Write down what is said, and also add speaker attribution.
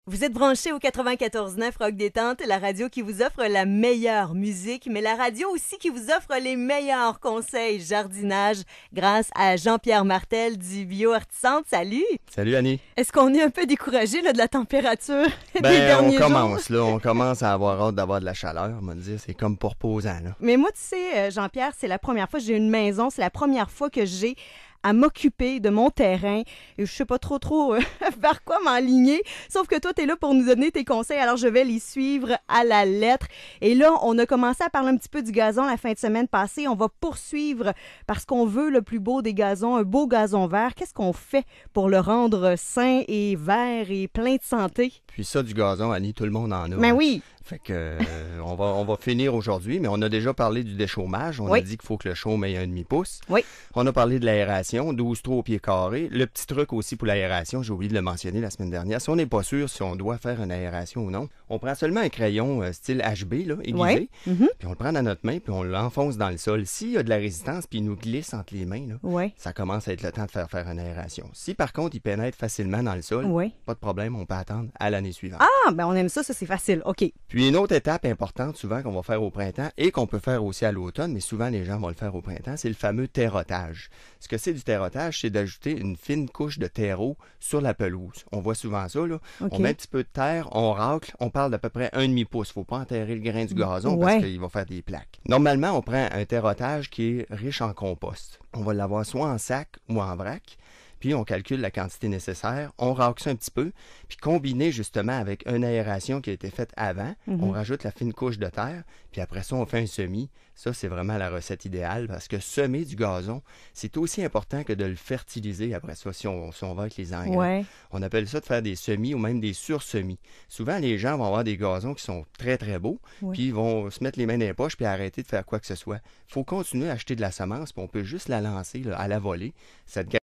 Speaker 1: Vous êtes branchés au 94.9 Rock Détente, la radio qui vous offre la meilleure musique, mais la radio aussi qui vous offre les meilleurs conseils jardinage grâce à Jean-Pierre Martel du Bio-Artisante. Salut!
Speaker 2: Salut Annie.
Speaker 1: Est-ce qu'on est un peu découragé là, de la température des
Speaker 2: Ben,
Speaker 1: derniers jours?
Speaker 2: on commence à avoir hâte d'avoir de la chaleur, on va dire, c'est comme pour reposant, là.
Speaker 1: Mais moi, tu sais, Jean-Pierre, c'est la première fois que j'ai une maison, c'est la première fois que j'ai à m'occuper de mon terrain. Et je sais pas trop vers quoi m'enligner. Sauf que toi, t'es là pour nous donner tes conseils, alors je vais les suivre à la lettre. Et là, on a commencé à parler un petit peu du gazon la fin de semaine passée. On va poursuivre parce qu'on veut le plus beau des gazons, un beau gazon vert. Qu'est-ce qu'on fait pour le rendre sain et vert et plein de santé?
Speaker 2: Puis ça, du gazon, Annie, tout le monde en a.
Speaker 1: Ben oui!
Speaker 2: Fait que on va finir aujourd'hui, mais on a déjà parlé du déchaummage. On a dit qu'il faut que le chaume ait un demi-pouce.
Speaker 1: Oui.
Speaker 2: On a parlé de l'aération, 12 trous au pied carré. Le petit truc aussi pour l'aération, j'ai oublié de le mentionner la semaine dernière. Si on n'est pas sûr si on doit faire une aération ou non, on prend seulement un crayon style HB, là, aiguisé, puis on le prend dans notre main, puis on l'enfonce dans le sol. S'il y a de la résistance, puis il nous glisse entre les mains, là, ça commence à être le temps de faire une aération. Si par contre, il pénètre facilement dans le sol, pas de problème, on peut attendre à l'année suivante.
Speaker 1: Ah, ben on aime ça c'est facile. OK.
Speaker 2: Puis une autre étape importante souvent qu'on va faire au printemps et qu'on peut faire aussi à l'automne, mais souvent les gens vont le faire au printemps, c'est le fameux terrotage. Ce que c'est du terrotage, c'est d'ajouter une fine couche de terreau sur la pelouse. On voit souvent ça, là. On met un petit peu de terre, on racle, on parle d'à peu près un demi-pouce. Faut pas enterrer le grain du gazon parce qu'il va faire des plaques. Normalement, on prend un terrotage qui est riche en compost. On va l'avoir soit en sac ou en vrac. Puis on calcule la quantité nécessaire, on racle ça un petit peu, puis combiné justement avec une aération qui a été faite avant, on rajoute la fine couche de terre, puis après ça, on fait un semis. Ça, c'est vraiment la recette idéale parce que semer du gazon, c'est aussi important que de le fertiliser après ça, si on va avec les engrais. On appelle ça de faire des semis ou même des sursemis. Souvent, les gens vont avoir des gazons qui sont très, très beaux, puis ils vont se mettre les mains dans les poches puis arrêter de faire quoi que ce soit. Il faut continuer à acheter de la semence, puis on peut juste la lancer là, à la volée. Ça te